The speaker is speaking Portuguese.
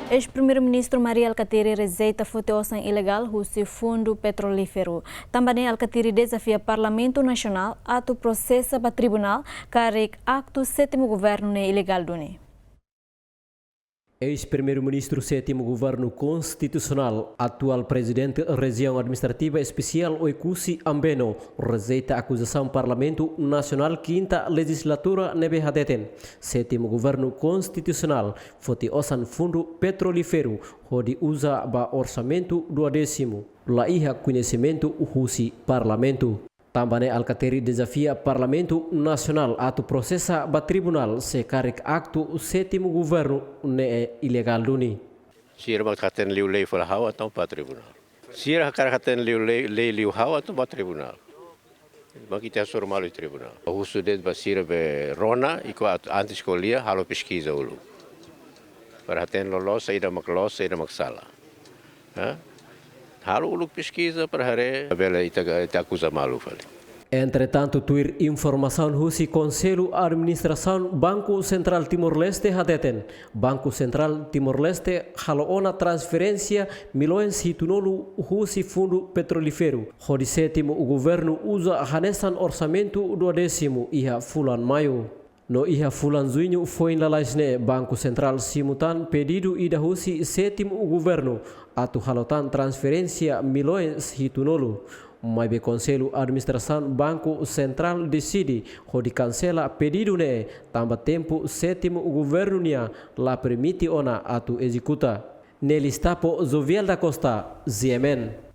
Ex-primeiro-ministro Maria Alcatiri rejeita votação ilegal do fundo petrolífero. Também Alcatiri desafia Parlamento Nacional a processo para tribunal que acto sétimo governo ilegal dune. Ex-primeiro-ministro sétimo governo constitucional, atual presidente região administrativa especial Oikusi Ambeno, rejeita a acusação Parlamento Nacional quinta legislatura nebe hadeten. Sétimo governo constitucional, foti osan fundo petrolífero, onde usa ba orçamento duodécimo, la iha conhecimento husi parlamento. Também Alcatiri desafia Parlamento Nacional a processa ba tribunal se carreg acto sétimo governo ne ilegal duni. Sira magkaten liu lei fala hawa tão para tribunal. Sira carcaten liu hawa tão para tribunal. Makita normal o tribunal. O sudet basira be rona e antes escolhia halo pesquisa ulu. Para ten lolos saída maksala. Halo ulu pesquisa para hare bela ita acusa malu fali. Entretanto, tuir informação husi Conselho Administração Banco Central Timor-Leste hadeten. Banco Central Timor-Leste haloona transferência milhões hitunolu husi fundo petrolífero. Hodi sétimo o governo usa hanesan orçamento duodécimo iha fulan maio. No iha fulan junho foi na laisne Banco Central simutan pedido ida husi sétimo o governo atu halotan transferência milhões hitunolu. Mas o Conselho Administração Banco Central decide de cancela pedido ne também tempo sétimo o governo nia la permite ona atu executa. Nele está po Zoviel da Costa, ZMN.